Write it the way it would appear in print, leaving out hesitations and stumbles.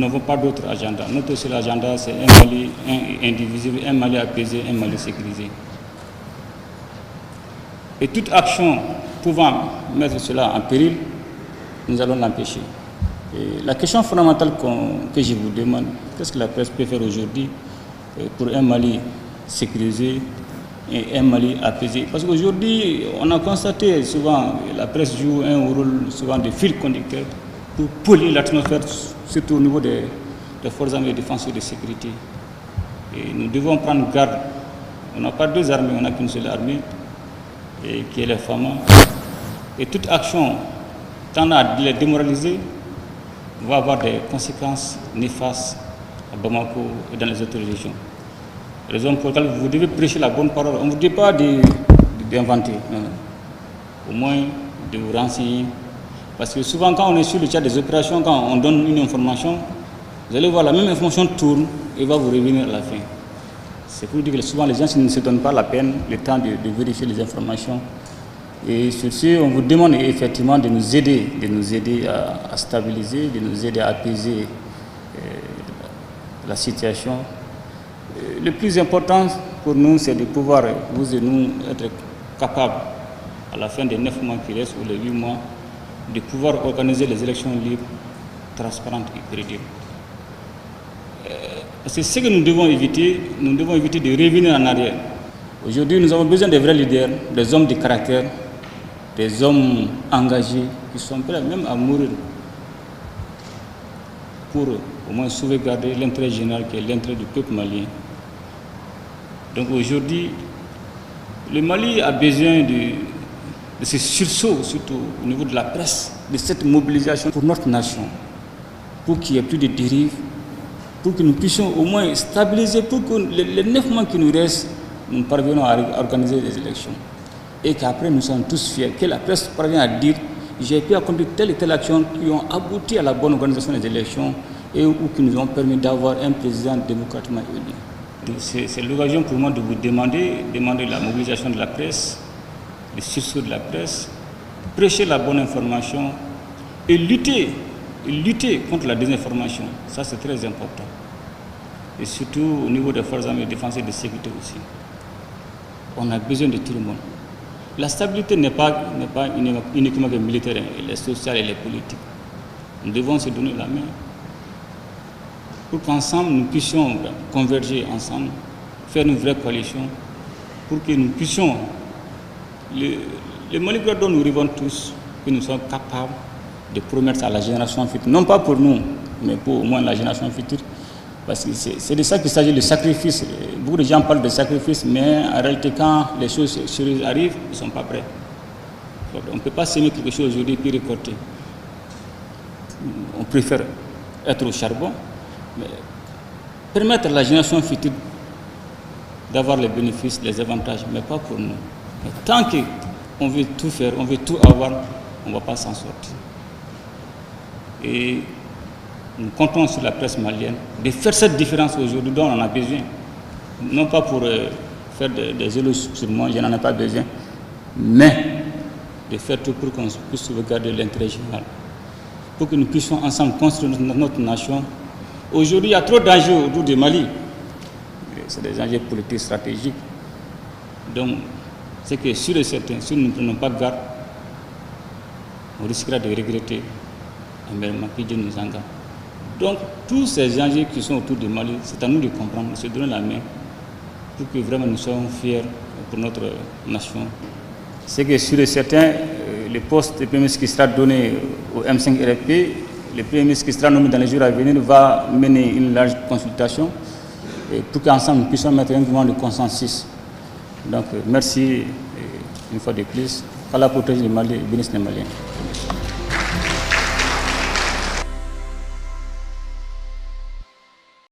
n'avons pas d'autre agenda. Notre seul agenda, c'est un Mali indivisible, un Mali apaisé, un Mali sécurisé. Et toute action pouvant mettre cela en péril, nous allons l'empêcher. La question fondamentale que je vous demande, qu'est-ce que la presse peut faire aujourd'hui pour un Mali sécurisé et un Mali apaisé? Parce qu'aujourd'hui, on a constaté souvent que la presse joue un rôle souvent de fil conducteur pour polluer l'atmosphère, surtout au niveau des forces armées de défense et de sécurité. Et nous devons prendre garde. On n'a pas deux armées, on n'a qu'une seule armée, qui est la FAMA. Et toute action tendant à les démoraliser va avoir des conséquences néfastes à Bamako et dans les autres régions. Raison pour laquelle vous devez prêcher la bonne parole. On ne vous dit pas d'inventer, au moins de vous renseigner. Parce que souvent, quand on est sur le chat des opérations, quand on donne une information, vous allez voir la même information tourne et va vous revenir à la fin. C'est pour dire que souvent les gens ne se donnent pas la peine, le temps de vérifier les informations. Et sur ce, on vous demande effectivement de nous aider à stabiliser, de nous aider à apaiser la situation. Le plus important pour nous, c'est de pouvoir, vous et nous, être capables, à la fin des 9 mois qui restent, ou les 8 mois, de pouvoir organiser les élections libres, transparentes et crédibles. C'est ce que nous devons éviter de revenir en arrière. Aujourd'hui, nous avons besoin de vrais leaders, des hommes de caractère, des hommes engagés qui sont prêts même à mourir pour au moins sauvegarder l'intérêt général qui est l'intérêt du peuple malien. Donc aujourd'hui, le Mali a besoin de ce sursaut, surtout au niveau de la presse, de cette mobilisation pour notre nation, pour qu'il n'y ait plus de dérives, pour que nous puissions au moins stabiliser, pour que les 9 mois qui nous restent, nous parvenons à organiser des élections. Et qu'après nous sommes tous fiers, que la presse parvient à dire j'ai pu accomplir telle et telle action qui ont abouti à la bonne organisation des élections et ou qui nous ont permis d'avoir un président démocratiquement élu. C'est l'occasion pour moi de vous demander la mobilisation de la presse, le sursaut de la presse, prêcher la bonne information et lutter contre la désinformation. Ça, c'est très important. Et surtout au niveau des forces armées de défense et de sécurité aussi. On a besoin de tout le monde. La stabilité n'est pas uniquement militaire, elle est sociale, elle est politique. Nous devons se donner la main pour qu'ensemble nous puissions converger ensemble, faire une vraie coalition, pour que nous puissions, le Mali dont nous rêvons tous, que nous soyons capables de promettre à la génération future, non pas pour nous, mais pour au moins la génération future, parce que c'est de ça qu'il s'agit, le sacrifice. Beaucoup de gens parlent de sacrifice, mais en réalité, quand les choses sérieuses arrivent, ils ne sont pas prêts. On ne peut pas s'aimer quelque chose aujourd'hui puis récolter. On préfère être au charbon, mais permettre à la génération future d'avoir les bénéfices, les avantages, mais pas pour nous. Mais tant qu'on veut tout faire, on veut tout avoir, on ne va pas s'en sortir. Et nous comptons sur la presse malienne de faire cette différence aujourd'hui dont on a besoin. Non pas pour faire des éloges sur moi, je n'en ai pas besoin, mais de faire tout pour qu'on puisse sauvegarder l'intérêt général. Pour que nous puissions ensemble construire notre nation. Aujourd'hui, il y a trop d'enjeux autour du Mali. C'est des enjeux politiques stratégiques. Donc, c'est que sûr et certain, si nous ne prenons pas garde, on risquera de regretter un événement qui Dieu nous engage. Donc, tous ces enjeux qui sont autour du Mali, c'est à nous de comprendre, de se donner la main pour que vraiment nous soyons fiers pour notre nation. C'est que sur certains, le poste de Premier ministre qui sera donné au M5RFP, le Premier ministre qui sera nommé dans les jours à venir va mener une large consultation pour qu'ensemble nous puissions mettre un mouvement de consensus. Donc, merci une fois de plus. Qu'Allah protège le Mali et bénisse les Maliens.